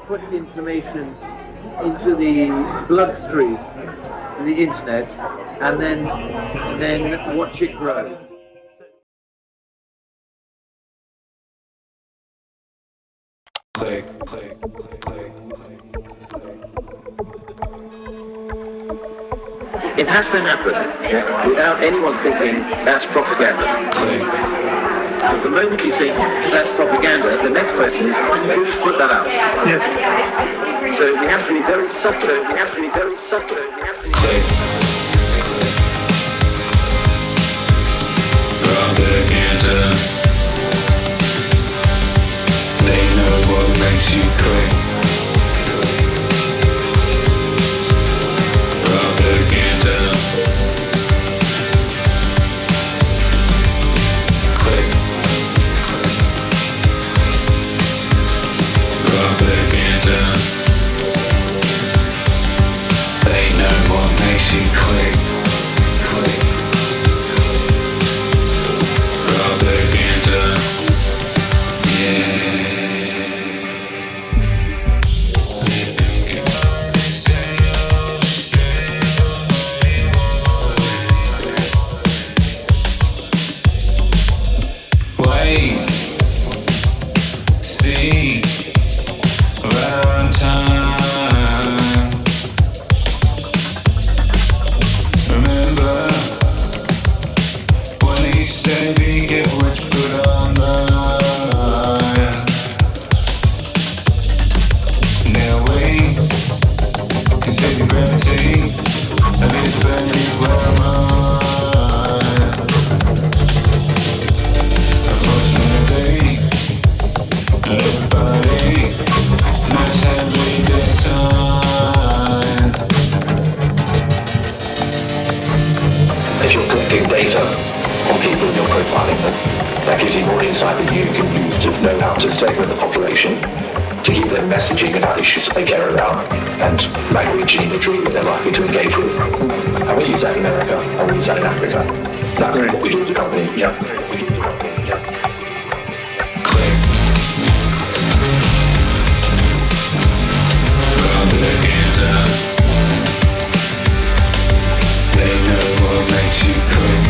put information into the bloodstream, to the internet, and then watch it grow. Click, click, click. It has to happen without anyone thinking that's propaganda. Because the moment you think that's propaganda, the next question is who put that out? Yes. So we have to be very subtle. We have to be very subtle. We have to be very Propaganda. They know what makes you click. Propaganda. Click. Propaganda. They know what makes you click. Click. Propaganda. Yeah. Wait, see, around time. Remember when he said be get what you put online. Now wait, consider gravity. I mean it's burning is where I'm on. Unfortunately, everybody knows how to read their sign. If you're collecting data on people and you're profiling them, that gives you more insight that you can use to know how to segment the population, to give them messaging about issues that they care about, and language and imagery that they're likely to engage with. And we use that in America, and we use that in Africa. That's what we do as a company. Yeah. Click. Propaganda. They know what makes you click.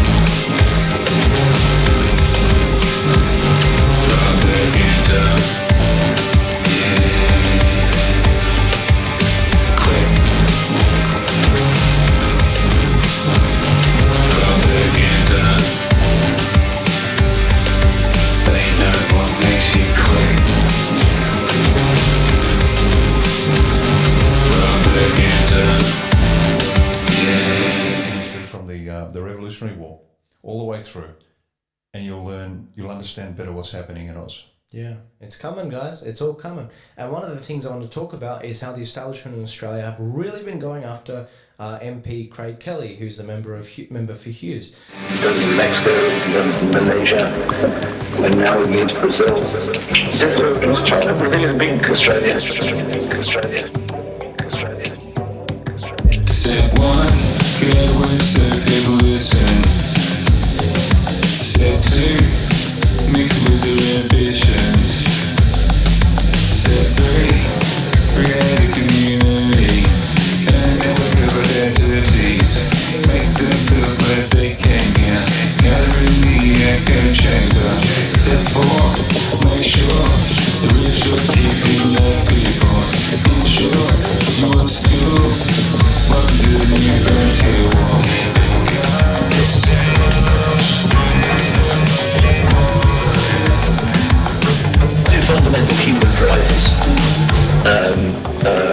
Propaganda. Yeah. Click. Propaganda. They know what makes you click. Propaganda. Yeah. History from the Revolutionary War all the way through, and you'll understand better what's happening in Oz. Yeah, it's coming, guys. It's all coming. And one of the things I want to talk about is how the establishment in Australia have really been going after MP Craig Kelly, who's the member for Hughes. He's done it in Mexico, he's done it in Malaysia, and now we're into Brazil. China, everything is big. Australia. Step one, get with the people listen. Step two, mix with their ambitions. Step three, create a community and a network of identities. Make them feel like they can, yeah. Gather in the echo chamber. Step four, make sure the real sure keeping love people. Ensure you upskill. Welcome to the new frontier war. Two fundamental human drivers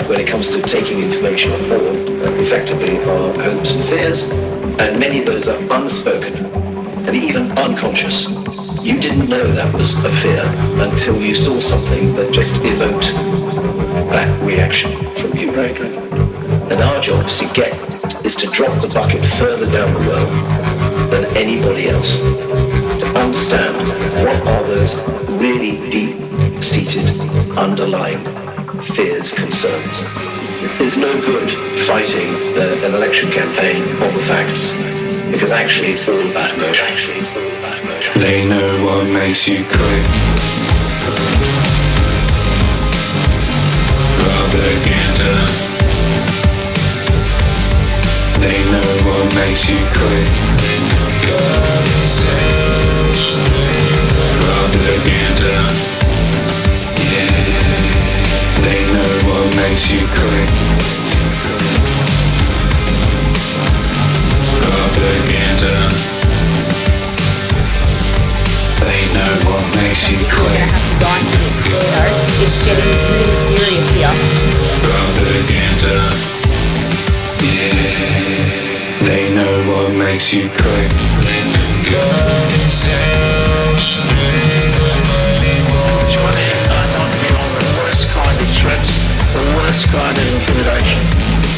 when it comes to taking information on board effectively are hopes and fears, and many of those are unspoken and even unconscious. You didn't know that was a fear until you saw something that just evoked that reaction from you. Right. And our job is to drop the bucket further down the well than anybody else, to understand what are those really deep-seated underlying fears, concerns. There's no good fighting an election campaign on the facts, because actually it's all about emotion. They know what makes you click. propaganda. They know what makes you click. Propaganda. Yeah, they know what makes you click. Propaganda. They know what makes you click. It's getting really serious here. Propaganda. Yeah, they know what makes you click. The worst kind of threats, the worst kind of intimidation,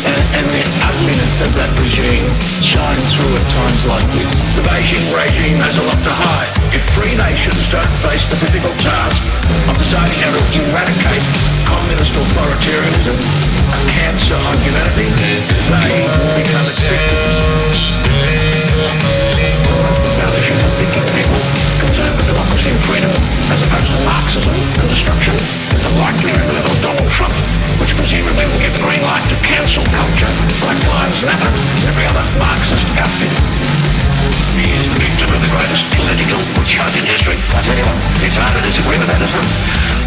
and the ugliness of that regime shines through at times like this. The Beijing regime has a lot to hide. If free nations don't face the difficult task of deciding how to eradicate communist authoritarianism, a cancer on humanity, they will become its victims. Foundation of thinking people concerned with democracy and freedom, as opposed to Marxism and destruction, is the likely level of Donald Trump, which presumably will give the green light to cancel culture, Black Lives Matter, and every other Marxist outfit. He is the victim of the greatest political witch hunt in history. I tell you what, it's hard to disagree with that, isn't it?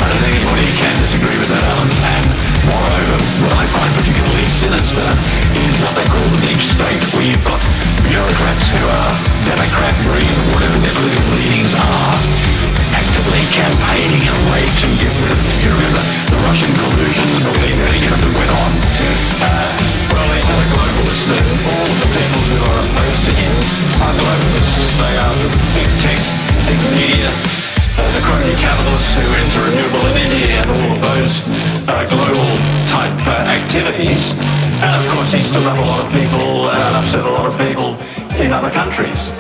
I don't think anybody can disagree with that, Alan. And moreover, what I find particularly sinister is what they call the deep state, where you've got bureaucrats who are Democrat, Green, whatever their political leanings are, actively campaigning in a way to get rid of, you remember, the Russian collusion and the way that went on. Well, these are the globalists, and all of the people who are opposed to him are globalists. They are the big tech, big media, the crazy capitalists who are into renewable energy and all of those global type activities. And of course, he's stood up a lot of people and upset a lot of people in other countries.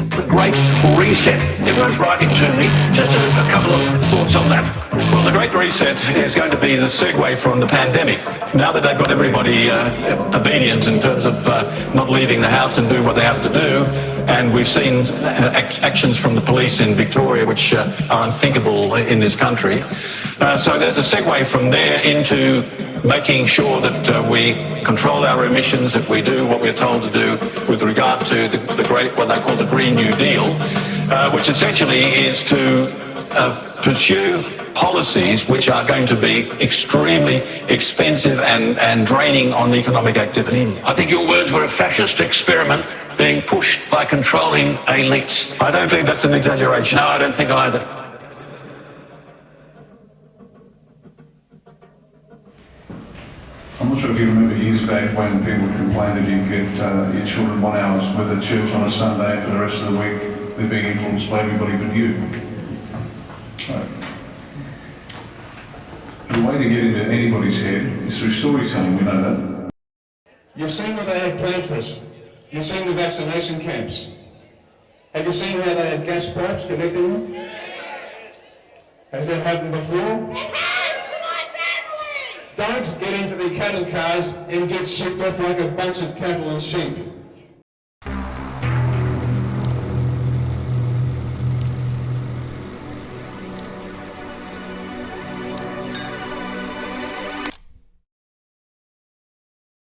The Great Reset. Everyone's writing to me. Just a couple of thoughts on that. Well, the Great Reset is going to be the segue from the pandemic. Now that they've got everybody obedient in terms of not leaving the house and doing what they have to do, and we've seen actions from the police in Victoria which are unthinkable in this country. So there's a segue from there into making sure that we control our emissions, that we do what we're told to do with regard to the great, what they call the Green New Deal, which essentially is to pursue policies which are going to be extremely expensive and draining on economic activity. I think your words were a fascist experiment being pushed by controlling elites. I don't think that's an exaggeration. No, I don't think either. I'm not sure if you remember years back when people would complain that you get your children 1 hour's worth of church on a Sunday, and for the rest of the week they're being influenced by everybody but you. The way to get into anybody's head is through storytelling, we know that. You've seen what they had planned for us. You've seen the vaccination camps. Have you seen how they had gas pipes connecting them? Yes. Has that happened before? It has to my family! Don't get into the cattle cars and get shipped off like a bunch of cattle and sheep.